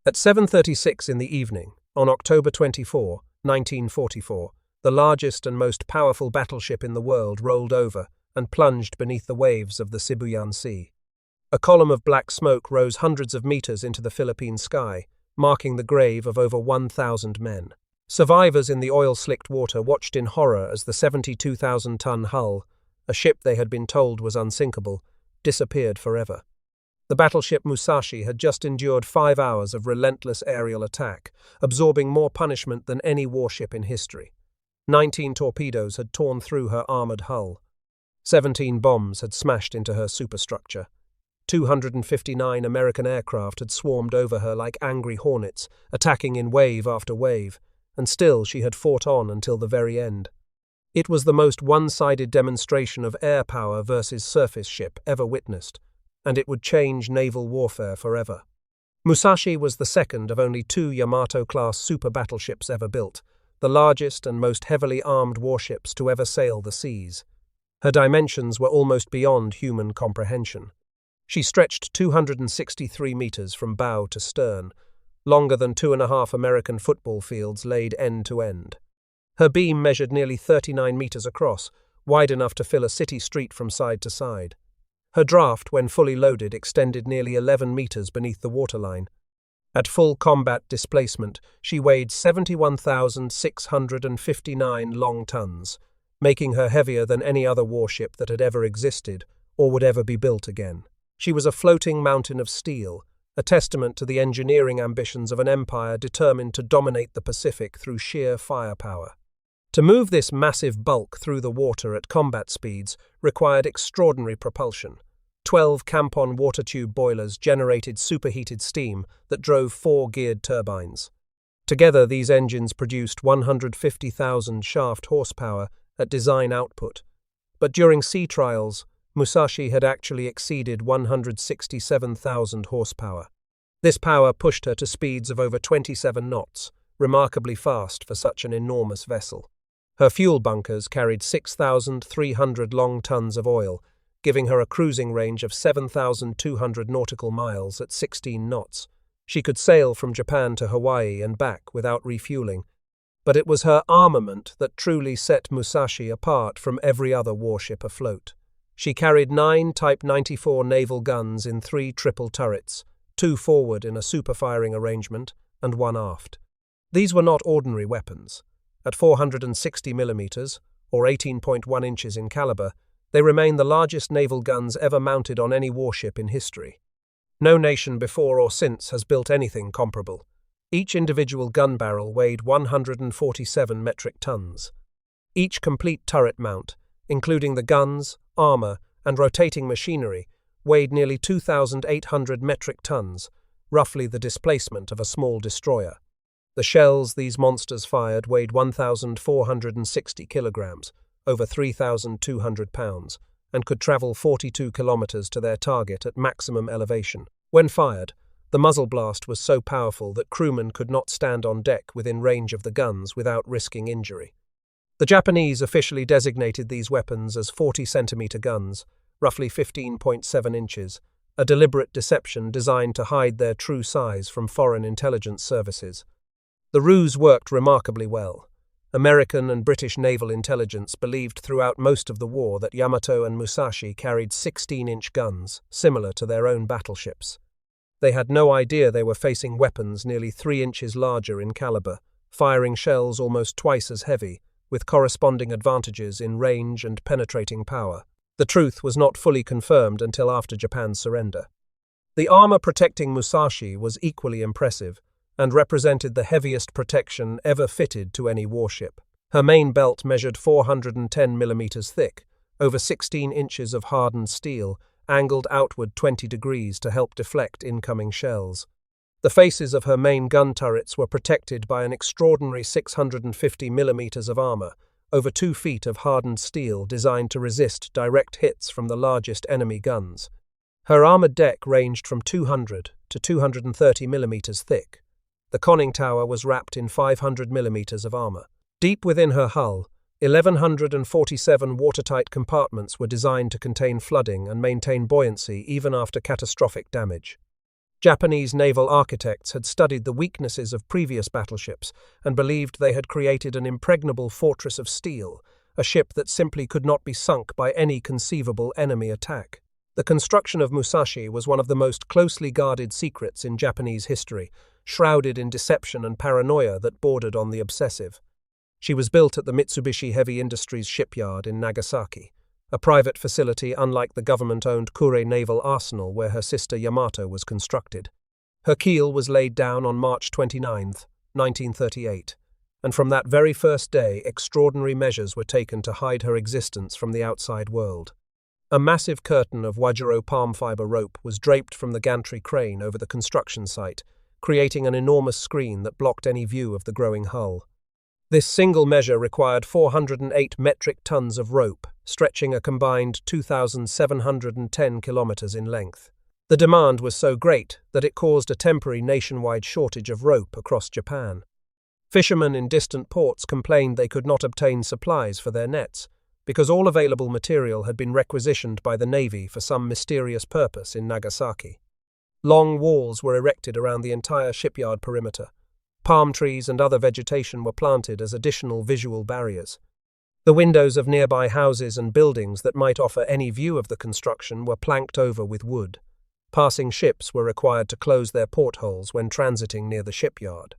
At 7:36 in the evening, on October 24, 1944, the largest and most powerful battleship in the world rolled over and plunged beneath the waves of the Sibuyan Sea. A column of black smoke rose hundreds of meters into the Philippine sky, marking the grave of over 1,000 men. Survivors in the oil-slicked water watched in horror as the 72,000-ton hull, a ship they had been told was unsinkable, disappeared forever. The battleship Musashi had just endured 5 hours of relentless aerial attack, absorbing more punishment than any warship in history. 19 torpedoes had torn through her armored hull. 17 bombs had smashed into her superstructure. 259 American aircraft had swarmed over her like angry hornets, attacking in wave after wave, and still she had fought on until the very end. It was the most one-sided demonstration of air power versus surface ship ever witnessed, and it would change naval warfare forever. Musashi was the second of only 2 Yamato-class super battleships ever built, the largest and most heavily armed warships to ever sail the seas. Her dimensions were almost beyond human comprehension. She stretched 263 meters from bow to stern, longer than 2.5 American football fields laid end to end. Her beam measured nearly 39 meters across, wide enough to fill a city street from side to side. Her draft, when fully loaded, extended nearly 11 meters beneath the waterline. At full combat displacement, she weighed 71,659 long tons, making her heavier than any other warship that had ever existed or would ever be built again. She was a floating mountain of steel, a testament to the engineering ambitions of an empire determined to dominate the Pacific through sheer firepower. To move this massive bulk through the water at combat speeds required extraordinary propulsion. 12 Campon water tube boilers generated superheated steam that drove 4 geared turbines. Together, these engines produced 150,000 shaft horsepower at design output. But during sea trials, Musashi had actually exceeded 167,000 horsepower. This power pushed her to speeds of over 27 knots, remarkably fast for such an enormous vessel. Her fuel bunkers carried 6,300 long tons of oil, giving her a cruising range of 7,200 nautical miles at 16 knots. She could sail from Japan to Hawaii and back without refueling. But it was her armament that truly set Musashi apart from every other warship afloat. She carried 9 Type 94 naval guns in 3 triple turrets, 2 forward in a super-firing arrangement, and 1 aft. These were not ordinary weapons. At 460 millimeters, or 18.1 inches in caliber, they remain the largest naval guns ever mounted on any warship in history. No nation before or since has built anything comparable. Each individual gun barrel weighed 147 metric tons. Each complete turret mount, including the guns, armor, and rotating machinery, weighed nearly 2,800 metric tons, roughly the displacement of a small destroyer. The shells these monsters fired weighed 1,460 kilograms, over 3,200 pounds, and could travel 42 kilometers to their target at maximum elevation. When fired, the muzzle blast was so powerful that crewmen could not stand on deck within range of the guns without risking injury. The Japanese officially designated these weapons as 40-centimeter guns, roughly 15.7 inches, a deliberate deception designed to hide their true size from foreign intelligence services. The ruse worked remarkably well. American and British naval intelligence believed throughout most of the war that Yamato and Musashi carried 16-inch guns, similar to their own battleships. They had no idea they were facing weapons nearly 3 inches larger in caliber, firing shells almost twice as heavy, with corresponding advantages in range and penetrating power. The truth was not fully confirmed until after Japan's surrender. The armor protecting Musashi was equally impressive, and represented the heaviest protection ever fitted to any warship. Her main belt measured 410 millimeters thick, over 16 inches of hardened steel, angled outward 20 degrees to help deflect incoming shells. The faces of her main gun turrets were protected by an extraordinary 650 millimeters of armor, over 2 feet of hardened steel designed to resist direct hits from the largest enemy guns. Her armored deck ranged from 200 to 230 millimeters thick. The conning tower was wrapped in 500 millimeters of armor. Deep within her hull, 1,147 watertight compartments were designed to contain flooding and maintain buoyancy even after catastrophic damage. Japanese naval architects had studied the weaknesses of previous battleships and believed they had created an impregnable fortress of steel, a ship that simply could not be sunk by any conceivable enemy attack. The construction of Musashi was one of the most closely guarded secrets in Japanese history, shrouded in deception and paranoia that bordered on the obsessive. She was built at the Mitsubishi Heavy Industries shipyard in Nagasaki, a private facility unlike the government-owned Kure Naval Arsenal where her sister Yamato was constructed. Her keel was laid down on March 29, 1938, and from that very first day extraordinary measures were taken to hide her existence from the outside world. A massive curtain of Wajiro palm fiber rope was draped from the gantry crane over the construction site, creating an enormous screen that blocked any view of the growing hull. This single measure required 408 metric tons of rope, stretching a combined 2,710 kilometers in length. The demand was so great that it caused a temporary nationwide shortage of rope across Japan. Fishermen in distant ports complained they could not obtain supplies for their nets, because all available material had been requisitioned by the Navy for some mysterious purpose in Nagasaki. Long walls were erected around the entire shipyard perimeter. Palm trees and other vegetation were planted as additional visual barriers. The windows of nearby houses and buildings that might offer any view of the construction were planked over with wood. Passing ships were required to close their portholes when transiting near the shipyard.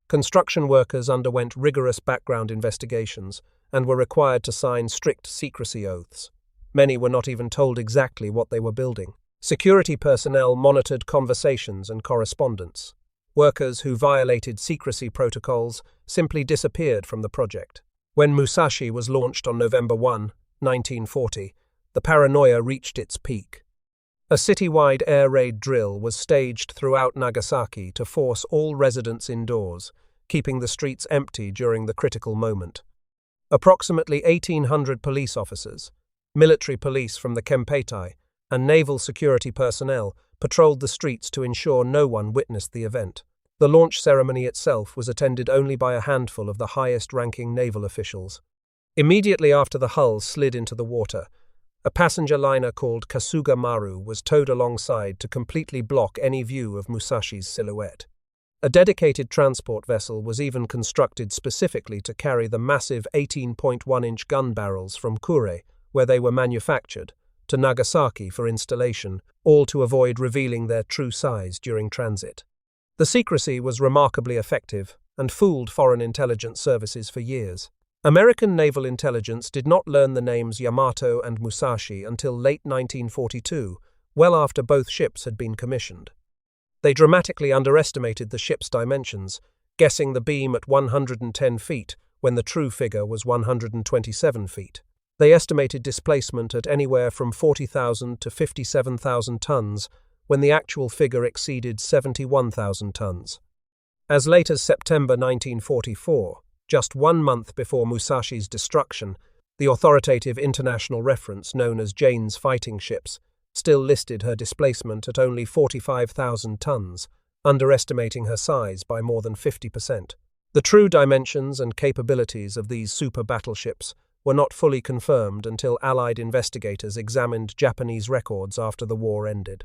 Construction workers underwent rigorous background investigations and were required to sign strict secrecy oaths. Many were not even told exactly what they were building. Security personnel monitored conversations and correspondence. Workers who violated secrecy protocols simply disappeared from the project. When Musashi was launched on November 1, 1940, the paranoia reached its peak. A citywide air raid drill was staged throughout Nagasaki to force all residents indoors, keeping the streets empty during the critical moment. Approximately 1,800 police officers, military police from the Kempeitai, and naval security personnel patrolled the streets to ensure no one witnessed the event. The launch ceremony itself was attended only by a handful of the highest-ranking naval officials. Immediately after the hull slid into the water, a passenger liner called Kasuga Maru was towed alongside to completely block any view of Musashi's silhouette. A dedicated transport vessel was even constructed specifically to carry the massive 18.1-inch gun barrels from Kure, where they were manufactured, to Nagasaki for installation, all to avoid revealing their true size during transit. The secrecy was remarkably effective and fooled foreign intelligence services for years. American naval intelligence did not learn the names Yamato and Musashi until late 1942, well after both ships had been commissioned. They dramatically underestimated the ship's dimensions, guessing the beam at 110 feet when the true figure was 127 feet. They estimated displacement at anywhere from 40,000 to 57,000 tons, when the actual figure exceeded 71,000 tons. As late as September 1944, just 1 month before Musashi's destruction, the authoritative international reference known as Jane's fighting ships still listed her displacement at only 45,000 tons, underestimating her size by more than 50%. The true dimensions and capabilities of these super battleships were not fully confirmed until Allied investigators examined Japanese records after the war ended.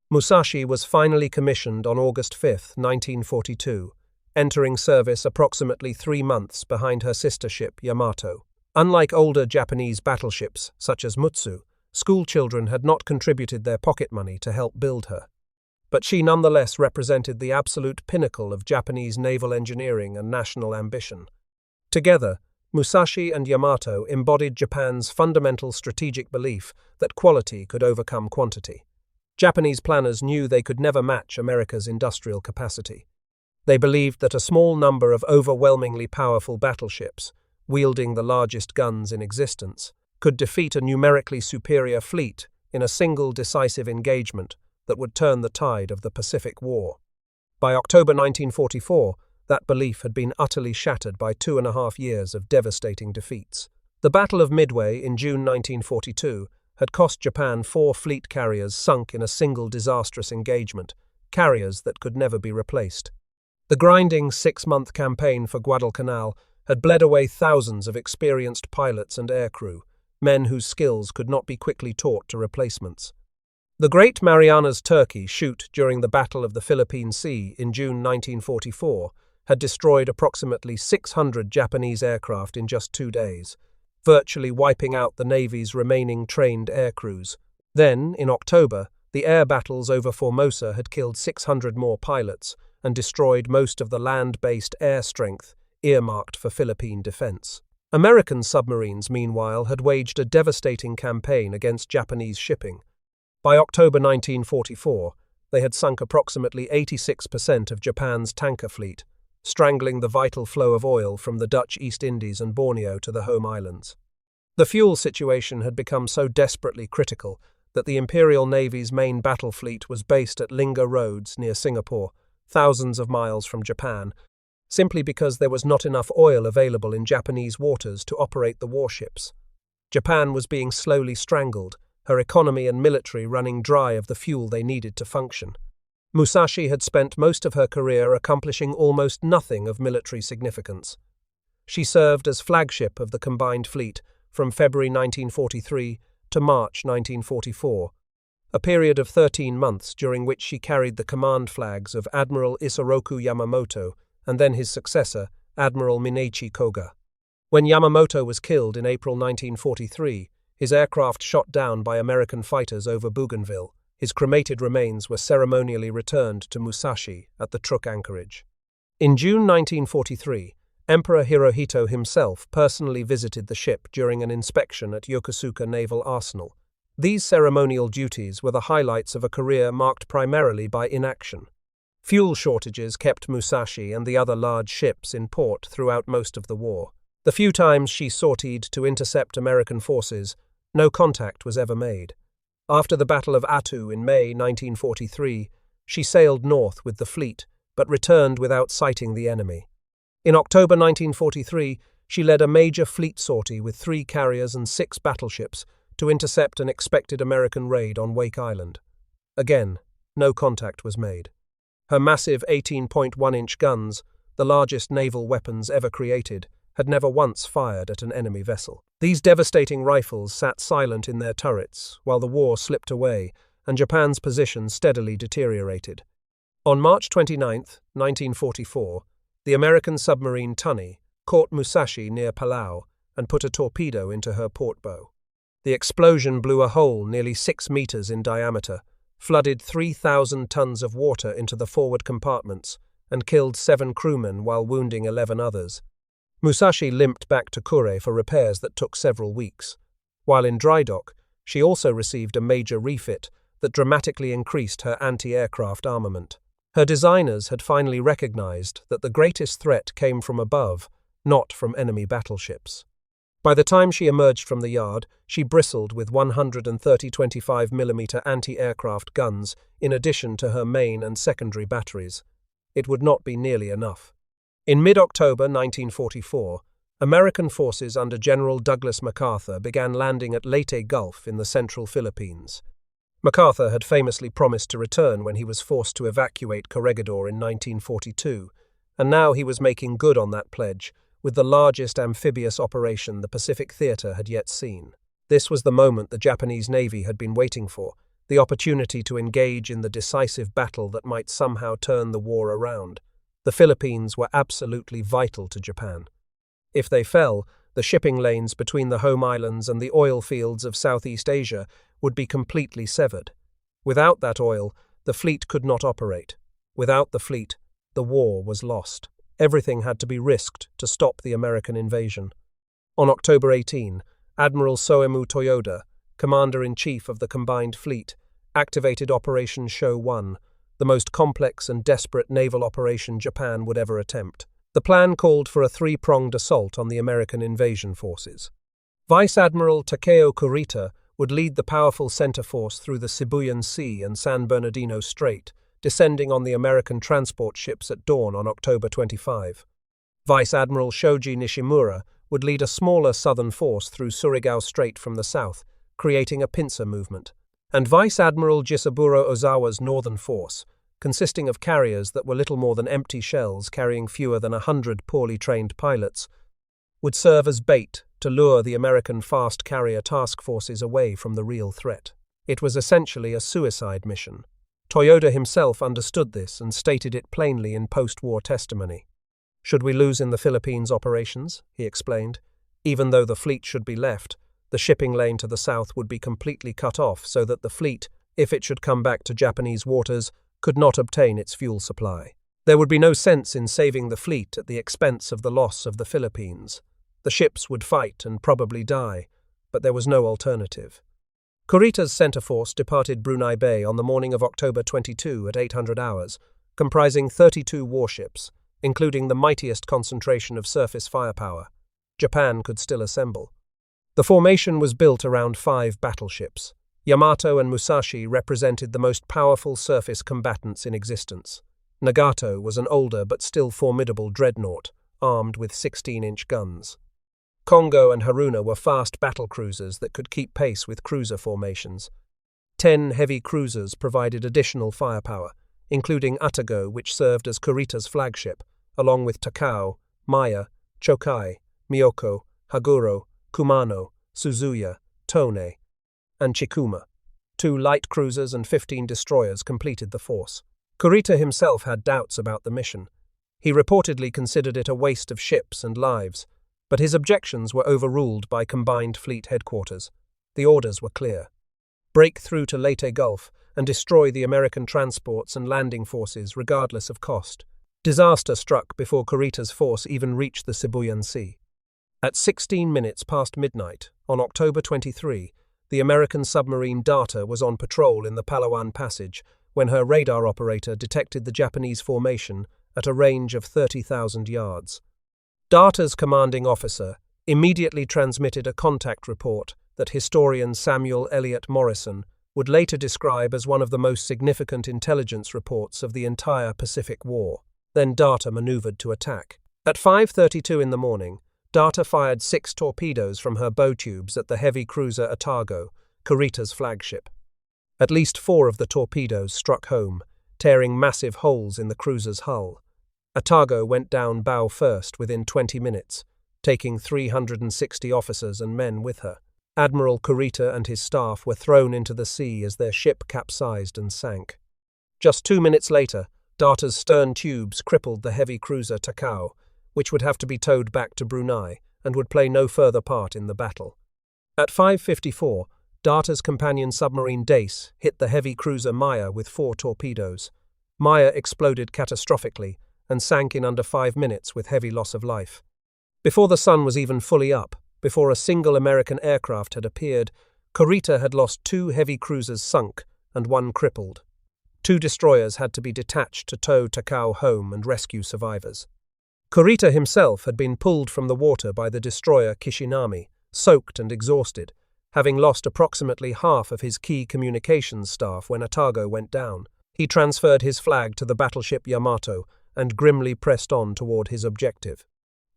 Musashi was finally commissioned on August 5, 1942, entering service approximately 3 months behind her sister ship Yamato. Unlike older Japanese battleships, such as Mutsu, school children had not contributed their pocket money to help build her. But she nonetheless represented the absolute pinnacle of Japanese naval engineering and national ambition. Together, Musashi and Yamato embodied Japan's fundamental strategic belief that quality could overcome quantity. Japanese planners knew they could never match America's industrial capacity. They believed that a small number of overwhelmingly powerful battleships, wielding the largest guns in existence, could defeat a numerically superior fleet in a single decisive engagement that would turn the tide of the Pacific War. By October 1944, that belief had been utterly shattered by 2.5 years of devastating defeats. The Battle of Midway in June 1942 had cost Japan 4 fleet carriers sunk in a single disastrous engagement, carriers that could never be replaced. The grinding 6-month campaign for Guadalcanal had bled away thousands of experienced pilots and aircrew, men whose skills could not be quickly taught to replacements. The Great Marianas Turkey shoot during the Battle of the Philippine Sea in June 1944 had destroyed approximately 600 Japanese aircraft in just 2 days, virtually wiping out the Navy's remaining trained air crews. Then, in October, the air battles over Formosa had killed 600 more pilots and destroyed most of the land-based air strength earmarked for Philippine defense. American submarines, meanwhile, had waged a devastating campaign against Japanese shipping. By October 1944, they had sunk approximately 86% of Japan's tanker fleet, strangling the vital flow of oil from the Dutch East Indies and Borneo to the home islands. The fuel situation had become so desperately critical that the Imperial Navy's main battle fleet was based at Linga Roads near Singapore, thousands of miles from Japan, simply because there was not enough oil available in Japanese waters to operate the warships. Japan was being slowly strangled, her economy and military running dry of the fuel they needed to function. Musashi had spent most of her career accomplishing almost nothing of military significance. She served as flagship of the combined fleet from February 1943 to March 1944, a period of 13 months during which she carried the command flags of Admiral Isoroku Yamamoto and then his successor, Admiral Mineichi Koga. When Yamamoto was killed in April 1943, his aircraft shot down by American fighters over Bougainville, his cremated remains were ceremonially returned to Musashi at the Truk anchorage. In June 1943, Emperor Hirohito himself personally visited the ship during an inspection at Yokosuka Naval Arsenal. These ceremonial duties were the highlights of a career marked primarily by inaction. Fuel shortages kept Musashi and the other large ships in port throughout most of the war. The few times she sortied to intercept American forces, no contact was ever made. After the Battle of Attu in May 1943, she sailed north with the fleet, but returned without sighting the enemy. In October 1943, she led a major fleet sortie with 3 carriers and 6 battleships to intercept an expected American raid on Wake Island. Again, no contact was made. Her massive 18.1-inch guns, the largest naval weapons ever created, had never once fired at an enemy vessel. These devastating rifles sat silent in their turrets while the war slipped away and Japan's position steadily deteriorated. On March 29, 1944, the American submarine Tunny caught Musashi near Palau and put a torpedo into her port bow. The explosion blew a hole nearly 6 meters in diameter, flooded 3,000 tons of water into the forward compartments, and killed 7 crewmen while wounding 11 others. Musashi limped back to Kure for repairs that took several weeks. While in dry dock, she also received a major refit that dramatically increased her anti-aircraft armament. Her designers had finally recognized that the greatest threat came from above, not from enemy battleships. By the time she emerged from the yard, she bristled with 130 25mm anti-aircraft guns in addition to her main and secondary batteries. It would not be nearly enough. In mid-October 1944, American forces under General Douglas MacArthur began landing at Leyte Gulf in the central Philippines. MacArthur had famously promised to return when he was forced to evacuate Corregidor in 1942, and now he was making good on that pledge with the largest amphibious operation the Pacific Theater had yet seen. This was the moment the Japanese Navy had been waiting for, the opportunity to engage in the decisive battle that might somehow turn the war around. The Philippines were absolutely vital to Japan. If they fell, the shipping lanes between the home islands and the oil fields of Southeast Asia would be completely severed. Without that oil, the fleet could not operate. Without the fleet, the war was lost. Everything had to be risked to stop the American invasion. On October 18, Admiral Soemu Toyoda, Commander-in-Chief of the combined fleet, activated Operation Show 1, the most complex and desperate naval operation Japan would ever attempt. The plan called for a 3-pronged assault on the American invasion forces. Vice Admiral Takeo Kurita would lead the powerful center force through the Sibuyan Sea and San Bernardino Strait, descending on the American transport ships at dawn on October 25. Vice Admiral Shoji Nishimura would lead a smaller southern force through Surigao Strait from the south, creating a pincer movement. And Vice Admiral Jisaburo Ozawa's northern force, consisting of carriers that were little more than empty shells carrying fewer than 100 poorly trained pilots, would serve as bait to lure the American fast carrier task forces away from the real threat. It was essentially a suicide mission. Toyoda himself understood this and stated it plainly in post-war testimony. "Should we lose in the Philippines operations," he explained, "even though the fleet should be left, the shipping lane to the south would be completely cut off so that the fleet, if it should come back to Japanese waters, could not obtain its fuel supply. There would be no sense in saving the fleet at the expense of the loss of the Philippines. The ships would fight and probably die, but there was no alternative." Kurita's center force departed Brunei Bay on the morning of October 22 at 800 hours, comprising 32 warships, including the mightiest concentration of surface firepower Japan could still assemble. The formation was built around 5 battleships. Yamato and Musashi represented the most powerful surface combatants in existence. Nagato was an older but still formidable dreadnought, armed with 16-inch guns. Kongo and Haruna were fast battle cruisers that could keep pace with cruiser formations. 10 heavy cruisers provided additional firepower, including Atago, which served as Kurita's flagship, along with Takao, Maya, Chokai, Miyoko, Haguro, Kumano, Suzuya, Tone, and Chikuma. 2 light cruisers and 15 destroyers completed the force. Kurita himself had doubts about the mission. He reportedly considered it a waste of ships and lives, but his objections were overruled by Combined Fleet Headquarters. The orders were clear. Break through to Leyte Gulf and destroy the American transports and landing forces regardless of cost. Disaster struck before Kurita's force even reached the Sibuyan Sea. At 16 minutes past midnight, on October 23, the American submarine Data was on patrol in the Palawan Passage when her radar operator detected the Japanese formation at a range of 30,000 yards. Data's commanding officer immediately transmitted a contact report that historian Samuel Eliot Morrison would later describe as one of the most significant intelligence reports of the entire Pacific War. Then Data maneuvered to attack. At 5:32 in the morning, Data fired 6 torpedoes from her bow tubes at the heavy cruiser Atago, Kurita's flagship. At least 4 of the torpedoes struck home, tearing massive holes in the cruiser's hull. Atago went down bow first within 20 minutes, taking 360 officers and men with her. Admiral Kurita and his staff were thrown into the sea as their ship capsized and sank. Just 2 minutes later, Data's stern tubes crippled the heavy cruiser Takao, which would have to be towed back to Brunei and would play no further part in the battle. At 5:54, Data's companion submarine Dace hit the heavy cruiser Maya with 4 torpedoes. Maya exploded catastrophically and sank in under 5 minutes with heavy loss of life. Before the sun was even fully up, before a single American aircraft had appeared, Kurita had lost 2 heavy cruisers sunk and 1 crippled. 2 destroyers had to be detached to tow Takao home and rescue survivors. Kurita himself had been pulled from the water by the destroyer Kishinami, soaked and exhausted, having lost approximately half of his key communications staff when Atago went down. He transferred his flag to the battleship Yamato and grimly pressed on toward his objective.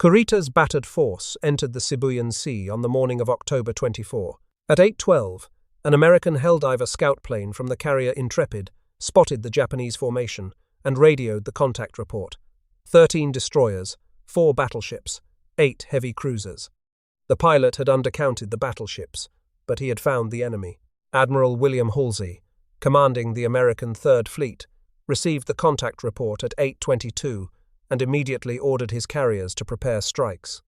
Kurita's battered force entered the Sibuyan Sea on the morning of October 24. At 8:12, an American Helldiver scout plane from the carrier Intrepid spotted the Japanese formation and radioed the contact report. 13 destroyers, 4 battleships, 8 heavy cruisers. The pilot had undercounted the battleships, but he had found the enemy. Admiral William Halsey, commanding the American Third Fleet, received the contact report at 8:22 and immediately ordered his carriers to prepare strikes.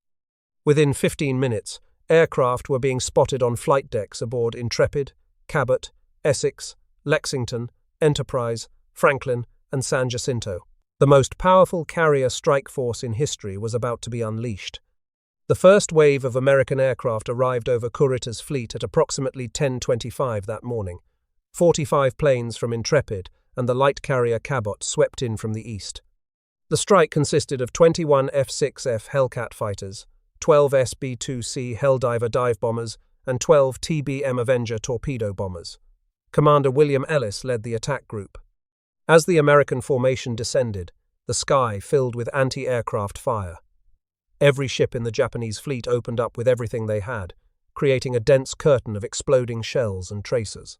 Within 15 minutes, aircraft were being spotted on flight decks aboard Intrepid, Cabot, Essex, Lexington, Enterprise, Franklin, and San Jacinto. The most powerful carrier strike force in history was about to be unleashed. The first wave of American aircraft arrived over Kurita's fleet at approximately 10:25 that morning. 45 planes from Intrepid and the light carrier Cabot swept in from the east. The strike consisted of 21 F-6F Hellcat fighters, 12 SB-2C Helldiver dive bombers, and 12 TBM Avenger torpedo bombers. Commander William Ellis led the attack group. As the American formation descended, the sky filled with anti-aircraft fire. Every ship in the Japanese fleet opened up with everything they had, creating a dense curtain of exploding shells and tracers.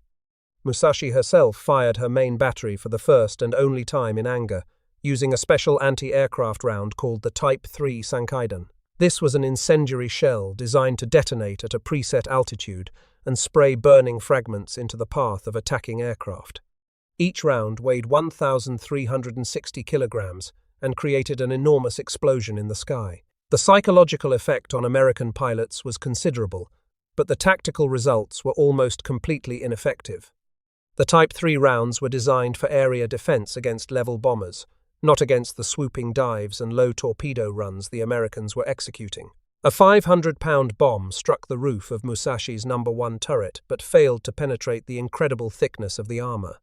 Musashi herself fired her main battery for the first and only time in anger, using a special anti-aircraft round called the Type 3 Sankaidan. This was an incendiary shell designed to detonate at a preset altitude and spray burning fragments into the path of attacking aircraft. Each round weighed 1,360 kilograms and created an enormous explosion in the sky. The psychological effect on American pilots was considerable, but the tactical results were almost completely ineffective. The Type 3 rounds were designed for area defense against level bombers, not against the swooping dives and low torpedo runs the Americans were executing. A 500-pound bomb struck the roof of Musashi's No. 1 turret but failed to penetrate the incredible thickness of the armor.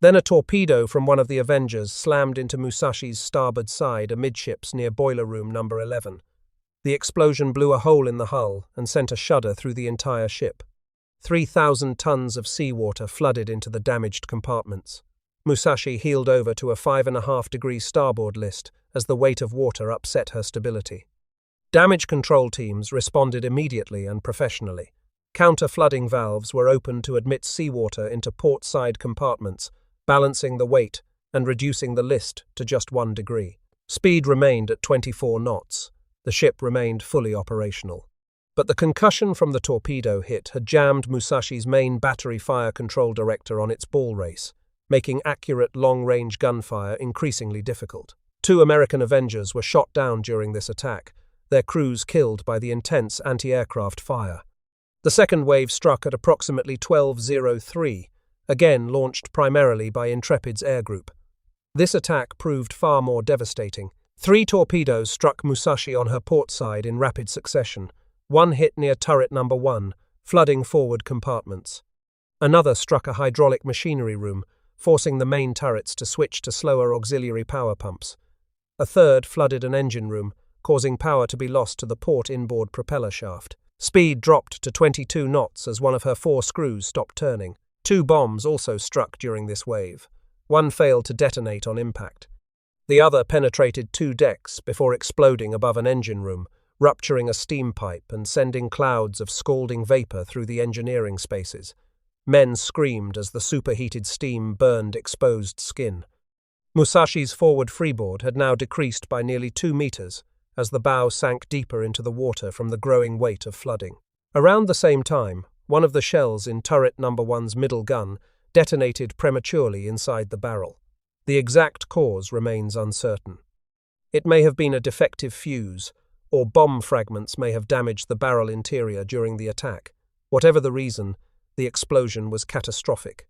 Then a torpedo from one of the Avengers slammed into Musashi's starboard side amidships near boiler room No. 11. The explosion blew a hole in the hull and sent a shudder through the entire ship. 3,000 tons of seawater flooded into the damaged compartments. Musashi heeled over to a 5.5-degree starboard list as the weight of water upset her stability. Damage control teams responded immediately and professionally. Counter-flooding valves were opened to admit seawater into port-side compartments, balancing the weight and reducing the list to just 1 degree. Speed remained at 24 knots. The ship remained fully operational. But the concussion from the torpedo hit had jammed Musashi's main battery fire control director on its ball race, making accurate long-range gunfire increasingly difficult. 2 American Avengers were shot down during this attack, their crews killed by the intense anti-aircraft fire. The second wave struck at approximately 12:03, again launched primarily by Intrepid's air group. This attack proved far more devastating. 3 torpedoes struck Musashi on her port side in rapid succession. One hit near turret No. 1, flooding forward compartments. Another struck a hydraulic machinery room, forcing the main turrets to switch to slower auxiliary power pumps. A third flooded an engine room, causing power to be lost to the port inboard propeller shaft. Speed dropped to 22 knots as one of her 4 screws stopped turning. 2 bombs also struck during this wave. One failed to detonate on impact. The other penetrated 2 decks before exploding above an engine room, rupturing a steam pipe and sending clouds of scalding vapor through the engineering spaces. Men screamed as the superheated steam burned exposed skin. Musashi's forward freeboard had now decreased by nearly 2 meters as the bow sank deeper into the water from the growing weight of flooding. Around the same time, one of the shells in turret No. 1's middle gun detonated prematurely inside the barrel. The exact cause remains uncertain. It may have been a defective fuse, or bomb fragments may have damaged the barrel interior during the attack. Whatever the reason, the explosion was catastrophic.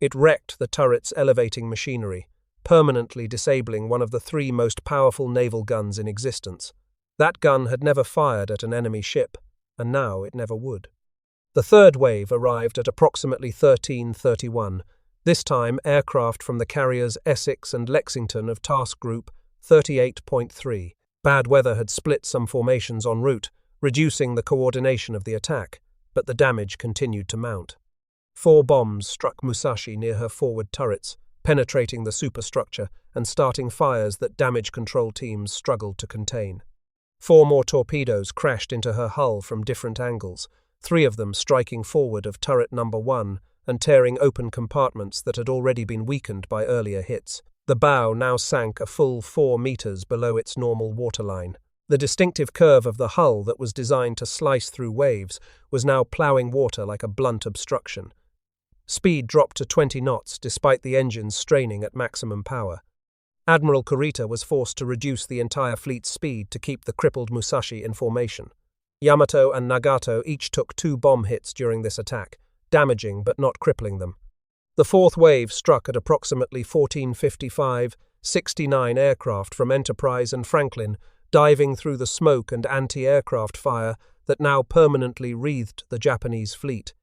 It wrecked the turret's elevating machinery, permanently disabling one of the 3 most powerful naval guns in existence. That gun had never fired at an enemy ship, and now it never would. The third wave arrived at approximately 13:31, this time aircraft from the carriers Essex and Lexington of Task Group 38.3. Bad weather had split some formations en route, reducing the coordination of the attack, but the damage continued to mount. 4 bombs struck Musashi near her forward turrets, penetrating the superstructure and starting fires that damage control teams struggled to contain. 4 more torpedoes crashed into her hull from different angles, 3 of them striking forward of turret No. 1 and tearing open compartments that had already been weakened by earlier hits. The bow now sank a full 4 meters below its normal waterline. The distinctive curve of the hull that was designed to slice through waves was now ploughing water like a blunt obstruction. Speed dropped to 20 knots despite the engines straining at maximum power. Admiral Kurita was forced to reduce the entire fleet's speed to keep the crippled Musashi in formation. Yamato and Nagato each took 2 bomb hits during this attack, damaging but not crippling them. The 4th wave struck at approximately 14:55, 69 aircraft from Enterprise and Franklin, diving through the smoke and anti-aircraft fire that now permanently wreathed the Japanese fleet.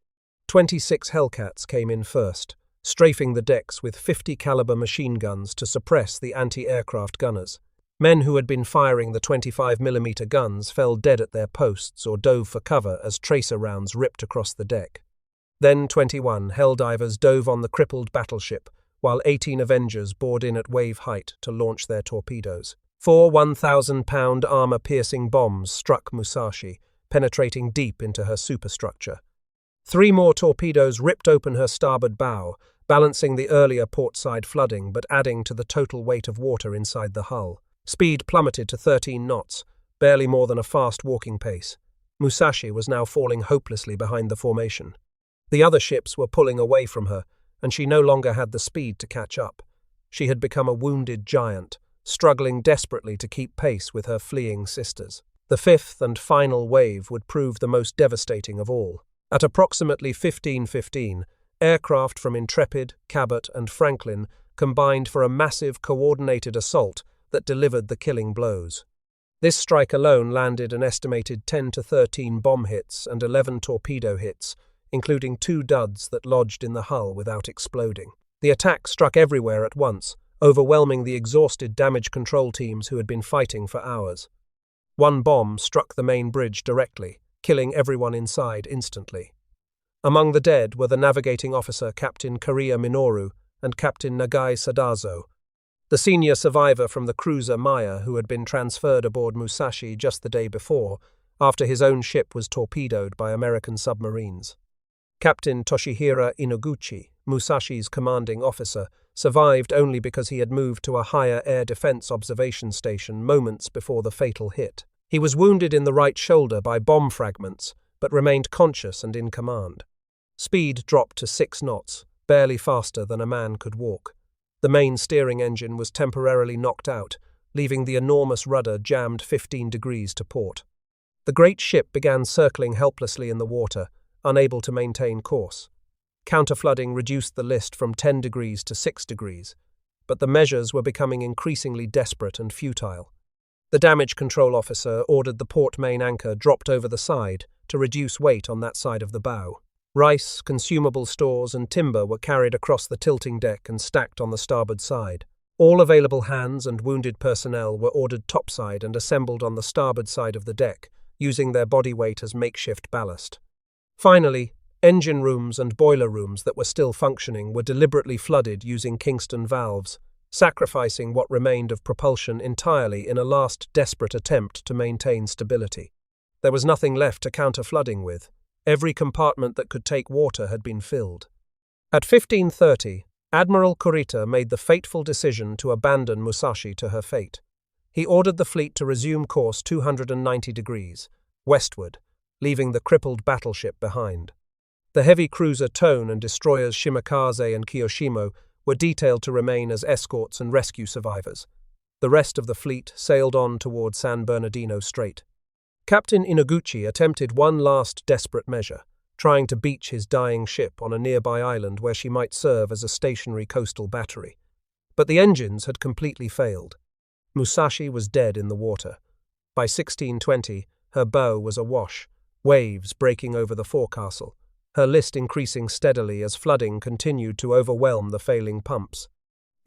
26 Hellcats came in first, strafing the decks with 50-caliber machine guns to suppress the anti-aircraft gunners. Men who had been firing the 25mm guns fell dead at their posts or dove for cover as tracer rounds ripped across the deck. Then 21 Helldivers dove on the crippled battleship, while 18 Avengers bored in at wave height to launch their torpedoes. 4 1,000-pound armor-piercing bombs struck Musashi, penetrating deep into her superstructure. 3 more torpedoes ripped open her starboard bow, balancing the earlier portside flooding but adding to the total weight of water inside the hull. Speed plummeted to 13 knots, barely more than a fast walking pace. Musashi was now falling hopelessly behind the formation. The other ships were pulling away from her, and she no longer had the speed to catch up. She had become a wounded giant, struggling desperately to keep pace with her fleeing sisters. The fifth and final wave would prove the most devastating of all. At approximately 15:15, aircraft from Intrepid, Cabot, and Franklin combined for a massive coordinated assault that delivered the killing blows. This strike alone landed an estimated 10 to 13 bomb hits and 11 torpedo hits, including 2 duds that lodged in the hull without exploding. The attack struck everywhere at once, overwhelming the exhausted damage control teams who had been fighting for hours. One bomb struck the main bridge directly, killing everyone inside instantly. Among the dead were the navigating officer Captain Kariya Minoru and Captain Nagai Sadazo, the senior survivor from the cruiser Maya who had been transferred aboard Musashi just the day before, after his own ship was torpedoed by American submarines. Captain Toshihira Inoguchi, Musashi's commanding officer, survived only because he had moved to a higher air defense observation station moments before the fatal hit. He was wounded in the right shoulder by bomb fragments, but remained conscious and in command. Speed dropped to 6 knots, barely faster than a man could walk. The main steering engine was temporarily knocked out, leaving the enormous rudder jammed 15 degrees to port. The great ship began circling helplessly in the water, unable to maintain course. Counterflooding reduced the list from 10 degrees to 6 degrees, but the measures were becoming increasingly desperate and futile. The damage control officer ordered the port main anchor dropped over the side to reduce weight on that side of the bow. Rice, consumable stores, and timber were carried across the tilting deck and stacked on the starboard side. All available hands and wounded personnel were ordered topside and assembled on the starboard side of the deck, using their body weight as makeshift ballast. Finally, engine rooms and boiler rooms that were still functioning were deliberately flooded using Kingston valves, sacrificing what remained of propulsion entirely in a last desperate attempt to maintain stability. There was nothing left to counter flooding with. Every compartment that could take water had been filled. At 15:30, Admiral Kurita made the fateful decision to abandon Musashi to her fate. He ordered the fleet to resume course 290 degrees, westward, leaving the crippled battleship behind. The heavy cruiser Tone and destroyers Shimakaze and Kiyoshimo were detailed to remain as escorts and rescue survivors. The rest of the fleet sailed on toward San Bernardino Strait. Captain Inoguchi attempted one last desperate measure, trying to beach his dying ship on a nearby island where she might serve as a stationary coastal battery. But the engines had completely failed. Musashi was dead in the water. By 1620, her bow was awash, waves breaking over the forecastle, her list increasing steadily as flooding continued to overwhelm the failing pumps.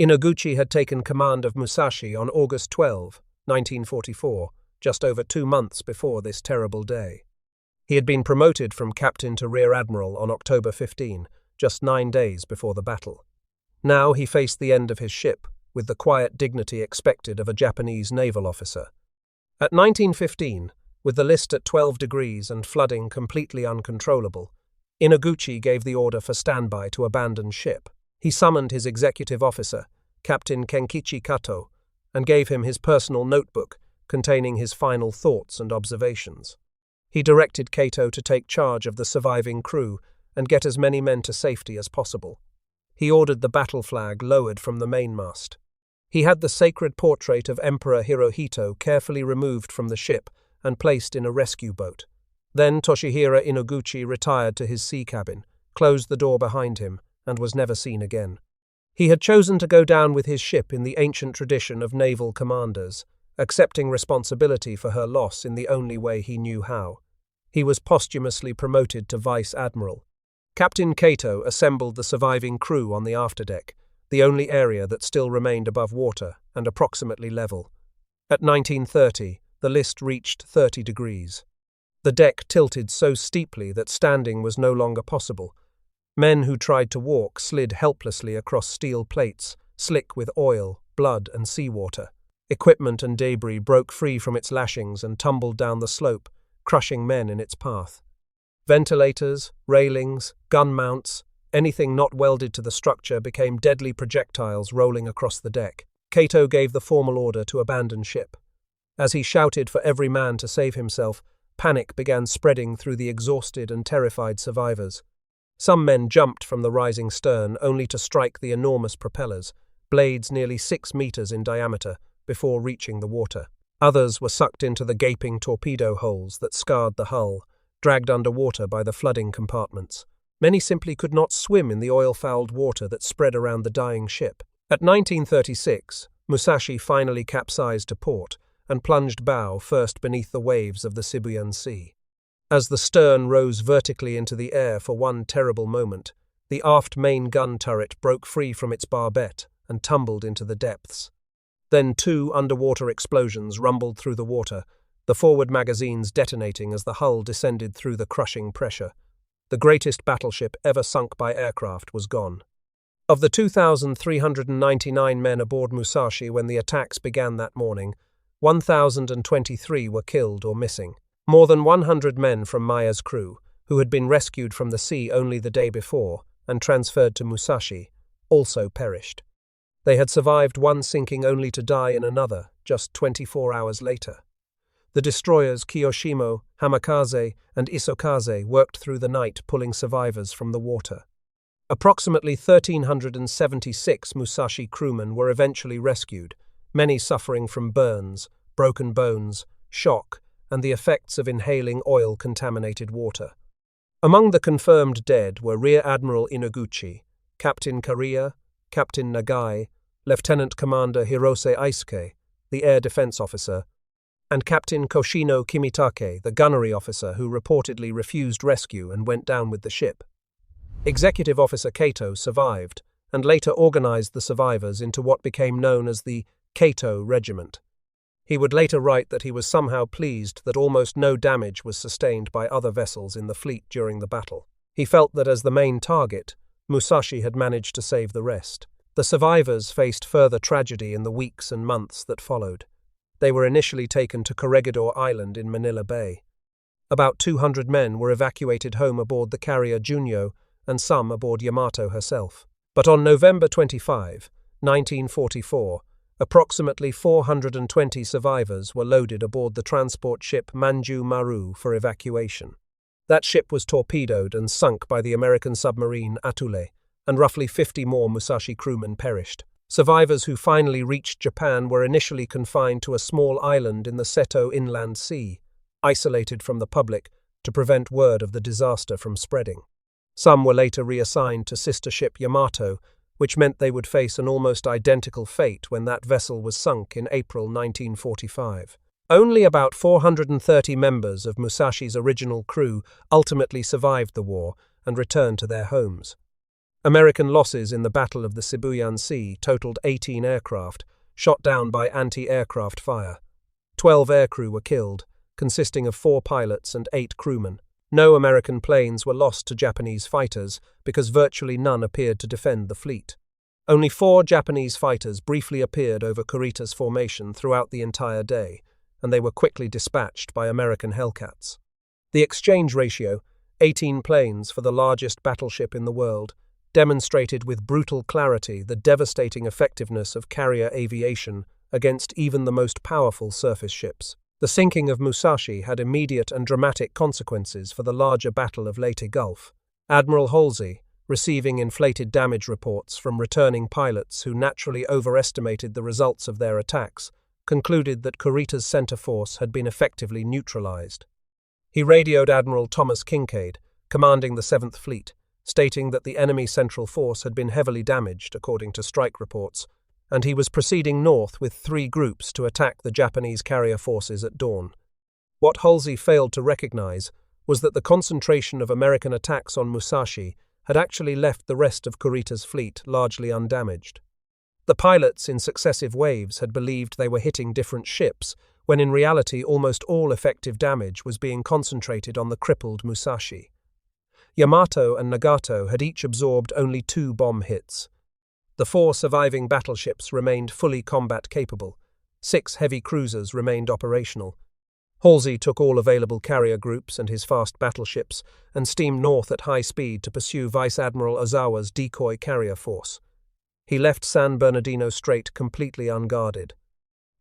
Inoguchi had taken command of Musashi on August 12, 1944, just over 2 months before this terrible day. He had been promoted from captain to rear admiral on October 15, just 9 days before the battle. Now he faced the end of his ship, with the quiet dignity expected of a Japanese naval officer. At 1915, with the list at 12 degrees and flooding completely uncontrollable, Inoguchi gave the order for standby to abandon ship. He summoned his executive officer, Captain Kenkichi Kato, and gave him his personal notebook containing his final thoughts and observations. He directed Kato to take charge of the surviving crew and get as many men to safety as possible. He ordered the battle flag lowered from the mainmast. He had the sacred portrait of Emperor Hirohito carefully removed from the ship and placed in a rescue boat. Then Toshihira Inoguchi retired to his sea cabin, closed the door behind him, and was never seen again. He had chosen to go down with his ship in the ancient tradition of naval commanders, accepting responsibility for her loss in the only way he knew how. He was posthumously promoted to vice admiral. Captain Kato assembled the surviving crew on the afterdeck, the only area that still remained above water and approximately level. At 19:30, the list reached 30 degrees. The deck tilted so steeply that standing was no longer possible. Men who tried to walk slid helplessly across steel plates, slick with oil, blood, and seawater. Equipment and debris broke free from its lashings and tumbled down the slope, crushing men in its path. Ventilators, railings, gun mounts, anything not welded to the structure became deadly projectiles rolling across the deck. Kato gave the formal order to abandon ship. As he shouted for every man to save himself, panic began spreading through the exhausted and terrified survivors. Some men jumped from the rising stern only to strike the enormous propellers, blades nearly 6 meters in diameter, before reaching the water. Others were sucked into the gaping torpedo holes that scarred the hull, dragged underwater by the flooding compartments. Many simply could not swim in the oil-fouled water that spread around the dying ship. At 1936, Musashi finally capsized to port and plunged bow first beneath the waves of the Sibuyan Sea. As the stern rose vertically into the air for one terrible moment, the aft main gun turret broke free from its barbette and tumbled into the depths. Then 2 underwater explosions rumbled through the water, the forward magazines detonating as the hull descended through the crushing pressure. The greatest battleship ever sunk by aircraft was gone. Of the 2,399 men aboard Musashi when the attacks began that morning, 1,023 were killed or missing. More than 100 men from Maya's crew, who had been rescued from the sea only the day before and transferred to Musashi, also perished. They had survived one sinking only to die in another just 24 hours later. The destroyers Kiyoshimo, Hamikaze, and Isokaze worked through the night pulling survivors from the water. Approximately 1,376 Musashi crewmen were eventually rescued, many suffering from burns, broken bones, shock, and the effects of inhaling oil-contaminated water. Among the confirmed dead were Rear Admiral Inoguchi, Captain Kariya, Captain Nagai, Lieutenant Commander Hirose Aisuke, the air defense officer, and Captain Koshino Kimitake, the gunnery officer who reportedly refused rescue and went down with the ship. Executive Officer Kato survived and later organized the survivors into what became known as the Kato Regiment. He would later write that he was somehow pleased that almost no damage was sustained by other vessels in the fleet during the battle. He felt that as the main target, Musashi had managed to save the rest. The survivors faced further tragedy in the weeks and months that followed. They were initially taken to Corregidor Island in Manila Bay. About 200 men were evacuated home aboard the carrier Junyo and some aboard Yamato herself. But on November 25, 1944, approximately 420 survivors were loaded aboard the transport ship Manju Maru for evacuation. That ship was torpedoed and sunk by the American submarine Atule, and roughly 50 more Musashi crewmen perished. Survivors who finally reached Japan were initially confined to a small island in the Seto Inland Sea, isolated from the public to prevent word of the disaster from spreading. Some were later reassigned to sister ship Yamato, which meant they would face an almost identical fate when that vessel was sunk in April 1945. Only about 430 members of Musashi's original crew ultimately survived the war and returned to their homes. American losses in the Battle of the Sibuyan Sea totaled 18 aircraft, shot down by anti-aircraft fire. 12 aircrew were killed, consisting of 4 pilots and 8 crewmen. No American planes were lost to Japanese fighters because virtually none appeared to defend the fleet. Only 4 Japanese fighters briefly appeared over Kurita's formation throughout the entire day, and they were quickly dispatched by American Hellcats. The exchange ratio, 18 planes for the largest battleship in the world, demonstrated with brutal clarity the devastating effectiveness of carrier aviation against even the most powerful surface ships. The sinking of Musashi had immediate and dramatic consequences for the larger Battle of Leyte Gulf. Admiral Halsey, receiving inflated damage reports from returning pilots who naturally overestimated the results of their attacks, concluded that Kurita's center force had been effectively neutralized. He radioed Admiral Thomas Kincaid, commanding the 7th Fleet, stating that the enemy central force had been heavily damaged, according to strike reports, and he was proceeding north with 3 groups to attack the Japanese carrier forces at dawn. What Halsey failed to recognize was that the concentration of American attacks on Musashi had actually left the rest of Kurita's fleet largely undamaged. The pilots in successive waves had believed they were hitting different ships, when in reality almost all effective damage was being concentrated on the crippled Musashi. Yamato and Nagato had each absorbed only 2 bomb hits. The 4 surviving battleships remained fully combat-capable. 6 heavy cruisers remained operational. Halsey took all available carrier groups and his fast battleships and steamed north at high speed to pursue Vice Admiral Ozawa's decoy carrier force. He left San Bernardino Strait completely unguarded.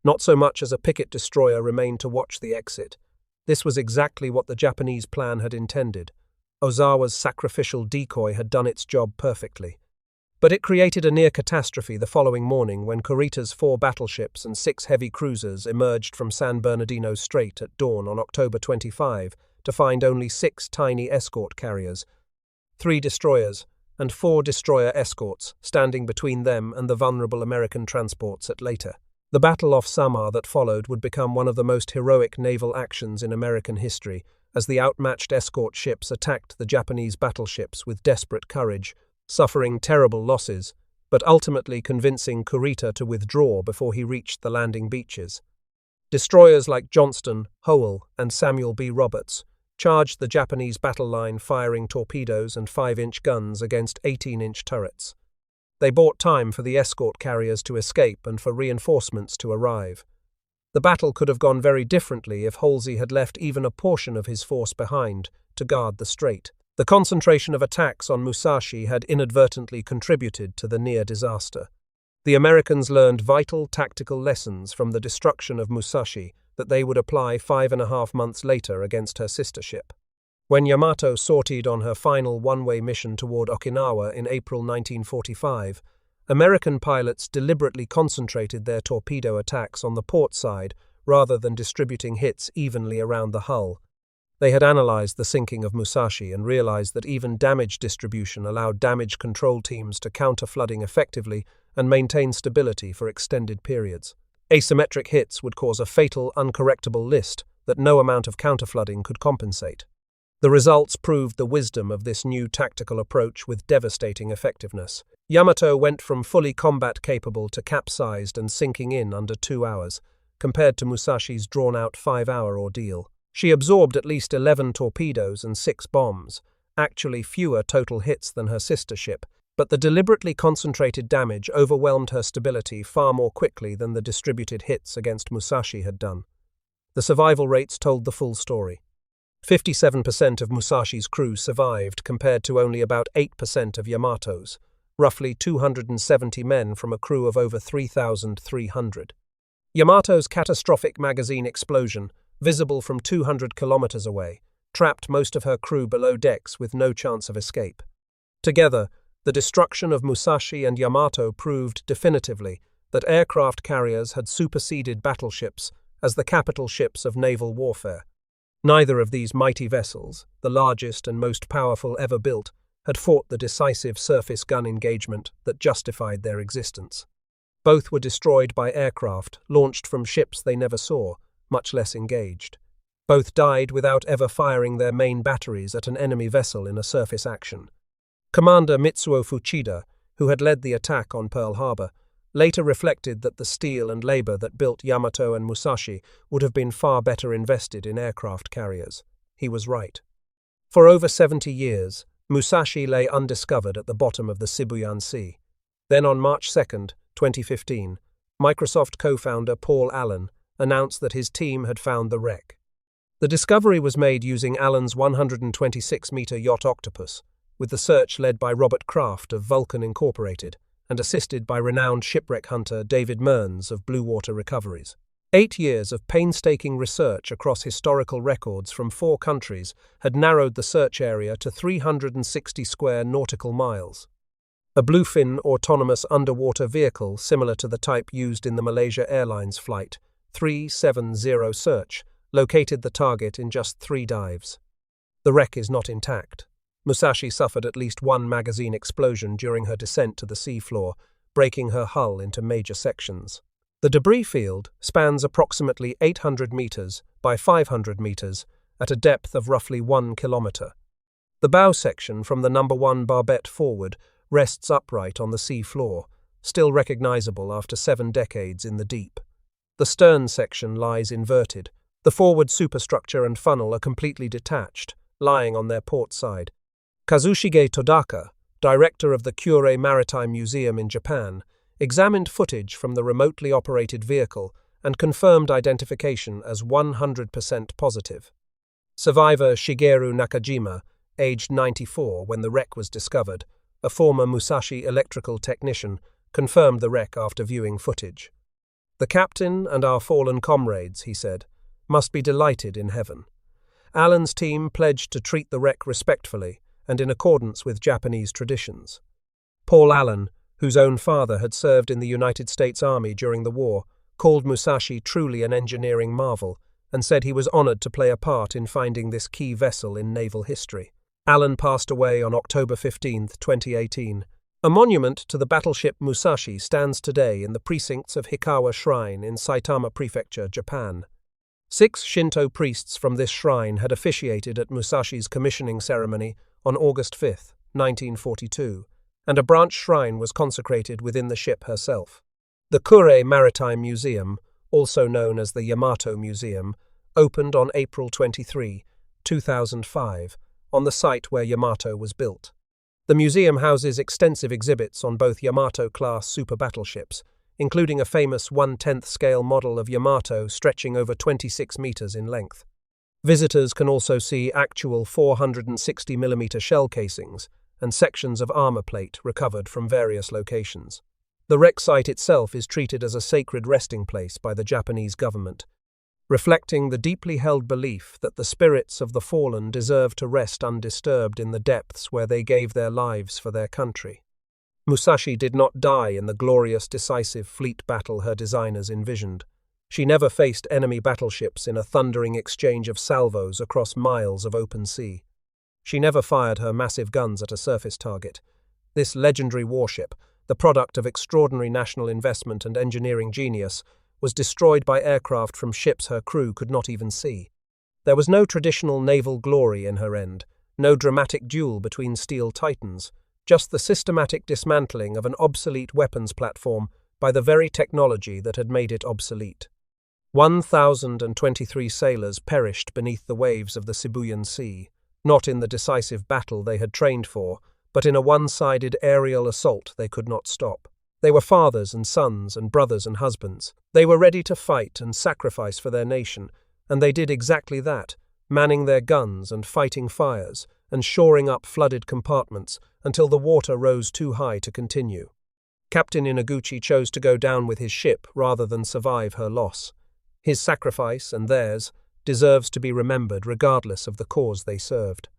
Not so much as a picket destroyer remained to watch the exit. This was exactly what the Japanese plan had intended. Ozawa's sacrificial decoy had done its job perfectly. But it created a near catastrophe the following morning when Kurita's 4 battleships and 6 heavy cruisers emerged from San Bernardino Strait at dawn on October 25 to find only 6 tiny escort carriers, 3 destroyers, and 4 destroyer escorts standing between them and the vulnerable American transports at Leyte. The Battle off Samar that followed would become one of the most heroic naval actions in American history, as the outmatched escort ships attacked the Japanese battleships with desperate courage, suffering terrible losses, but ultimately convincing Kurita to withdraw before he reached the landing beaches. Destroyers like Johnston, Howell, and Samuel B. Roberts charged the Japanese battle line, firing torpedoes and 5-inch guns against 18-inch turrets. They bought time for the escort carriers to escape and for reinforcements to arrive. The battle could have gone very differently if Halsey had left even a portion of his force behind to guard the strait. The concentration of attacks on Musashi had inadvertently contributed to the near disaster. The Americans learned vital tactical lessons from the destruction of Musashi that they would apply 5.5 months later against her sister ship. When Yamato sortied on her final one-way mission toward Okinawa in April 1945, American pilots deliberately concentrated their torpedo attacks on the port side rather than distributing hits evenly around the hull. They had analyzed the sinking of Musashi and realized that even damage distribution allowed damage control teams to counter flooding effectively and maintain stability for extended periods. Asymmetric hits would cause a fatal, uncorrectable list that no amount of counterflooding could compensate. The results proved the wisdom of this new tactical approach with devastating effectiveness. Yamato went from fully combat-capable to capsized and sinking in under 2 hours, compared to Musashi's drawn-out 5-hour ordeal. She absorbed at least 11 torpedoes and 6 bombs, actually fewer total hits than her sister ship, but the deliberately concentrated damage overwhelmed her stability far more quickly than the distributed hits against Musashi had done. The survival rates told the full story. 57% of Musashi's crew survived compared to only about 8% of Yamato's, roughly 270 men from a crew of over 3,300. Yamato's catastrophic magazine explosion, visible from 200 kilometers away, trapped most of her crew below decks with no chance of escape. Together, the destruction of Musashi and Yamato proved definitively that aircraft carriers had superseded battleships as the capital ships of naval warfare. Neither of these mighty vessels, the largest and most powerful ever built, had fought the decisive surface gun engagement that justified their existence. Both were destroyed by aircraft launched from ships they never saw, much less engaged. Both died without ever firing their main batteries at an enemy vessel in a surface action. Commander Mitsuo Fuchida, who had led the attack on Pearl Harbor, later reflected that the steel and labor that built Yamato and Musashi would have been far better invested in aircraft carriers. He was right. For over 70 years, Musashi lay undiscovered at the bottom of the Sibuyan Sea. Then on March 2, 2015, Microsoft co-founder Paul Allen announced that his team had found the wreck. The discovery was made using Allen's 126-meter yacht Octopus, with the search led by Robert Kraft of Vulcan Incorporated and assisted by renowned shipwreck hunter David Mearns of Blue Water Recoveries. 8 years of painstaking research across historical records from 4 countries had narrowed the search area to 360 square nautical miles. A bluefin autonomous underwater vehicle similar to the type used in the Malaysia Airlines Flight 370 search located the target in just 3 dives. The wreck is not intact. Musashi suffered at least 1 magazine explosion during her descent to the seafloor, breaking her hull into major sections. The debris field spans approximately 800 meters by 500 meters at a depth of roughly 1 kilometer. The bow section from the number 1 barbette forward rests upright on the sea floor, still recognizable after 7 decades in the deep. The stern section lies inverted. The forward superstructure and funnel are completely detached, lying on their port side. Kazushige Todaka, director of the Kure Maritime Museum in Japan, examined footage from the remotely operated vehicle and confirmed identification as 100% positive. Survivor Shigeru Nakajima, aged 94 when the wreck was discovered, a former Musashi electrical technician, confirmed the wreck after viewing footage. "The captain and our fallen comrades," he said, "must be delighted in heaven. Allen's team pledged to treat the wreck respectfully and in accordance with Japanese traditions. Paul Allen, whose own father had served in the United States Army during the war, called Musashi truly an engineering marvel and said he was honored to play a part in finding this key vessel in naval history. Allen passed away on October 15, 2018. A monument to the battleship Musashi stands today in the precincts of Hikawa Shrine in Saitama Prefecture, Japan. 6 Shinto priests from this shrine had officiated at Musashi's commissioning ceremony on August 5, 1942, and a branch shrine was consecrated within the ship herself. The Kure Maritime Museum, also known as the Yamato Museum, opened on April 23, 2005, on the site where Yamato was built. The museum houses extensive exhibits on both Yamato-class super battleships, including a famous 1/10 scale model of Yamato stretching over 26 meters in length. Visitors can also see actual 460mm shell casings and sections of armor plate recovered from various locations. The wreck site itself is treated as a sacred resting place by the Japanese government, reflecting the deeply held belief that the spirits of the fallen deserve to rest undisturbed in the depths where they gave their lives for their country. Musashi did not die in the glorious, decisive fleet battle her designers envisioned. She never faced enemy battleships in a thundering exchange of salvos across miles of open sea. She never fired her massive guns at a surface target. This legendary warship, the product of extraordinary national investment and engineering genius, was destroyed by aircraft from ships her crew could not even see. There was no traditional naval glory in her end, no dramatic duel between steel titans, just the systematic dismantling of an obsolete weapons platform by the very technology that had made it obsolete. 1,023 sailors perished beneath the waves of the Sibuyan Sea, not in the decisive battle they had trained for, but in a one-sided aerial assault they could not stop. They were fathers and sons and brothers and husbands. They were ready to fight and sacrifice for their nation, and they did exactly that, manning their guns and fighting fires and shoring up flooded compartments until the water rose too high to continue. Captain Inoguchi chose to go down with his ship rather than survive her loss. His sacrifice, and theirs, deserves to be remembered regardless of the cause they served.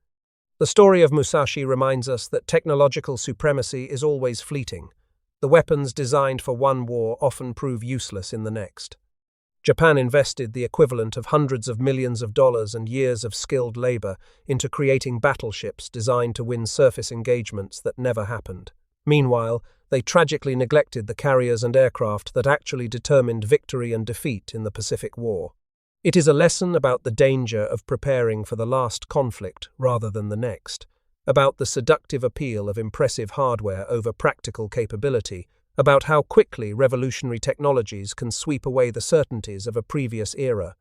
The story of Musashi reminds us that technological supremacy is always fleeting. The weapons designed for one war often prove useless in the next. Japan invested the equivalent of hundreds of millions of dollars and years of skilled labor into creating battleships designed to win surface engagements that never happened. Meanwhile, they tragically neglected the carriers and aircraft that actually determined victory and defeat in the Pacific War. It is a lesson about the danger of preparing for the last conflict rather than the next, about the seductive appeal of impressive hardware over practical capability, about how quickly revolutionary technologies can sweep away the certainties of a previous era.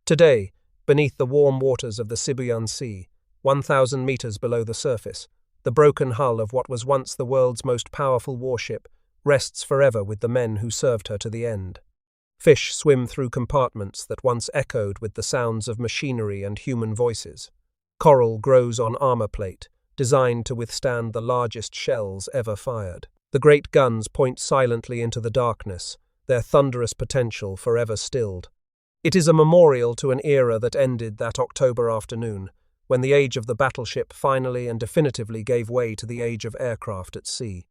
Today, beneath the warm waters of the Sibuyan Sea, 1,000 meters below the surface, the broken hull of what was once the world's most powerful warship rests forever with the men who served her to the end. Fish swim through compartments that once echoed with the sounds of machinery and human voices. Coral grows on armor plate, designed to withstand the largest shells ever fired. The great guns point silently into the darkness, their thunderous potential forever stilled. It is a memorial to an era that ended that October afternoon, when the age of the battleship finally and definitively gave way to the age of aircraft at sea.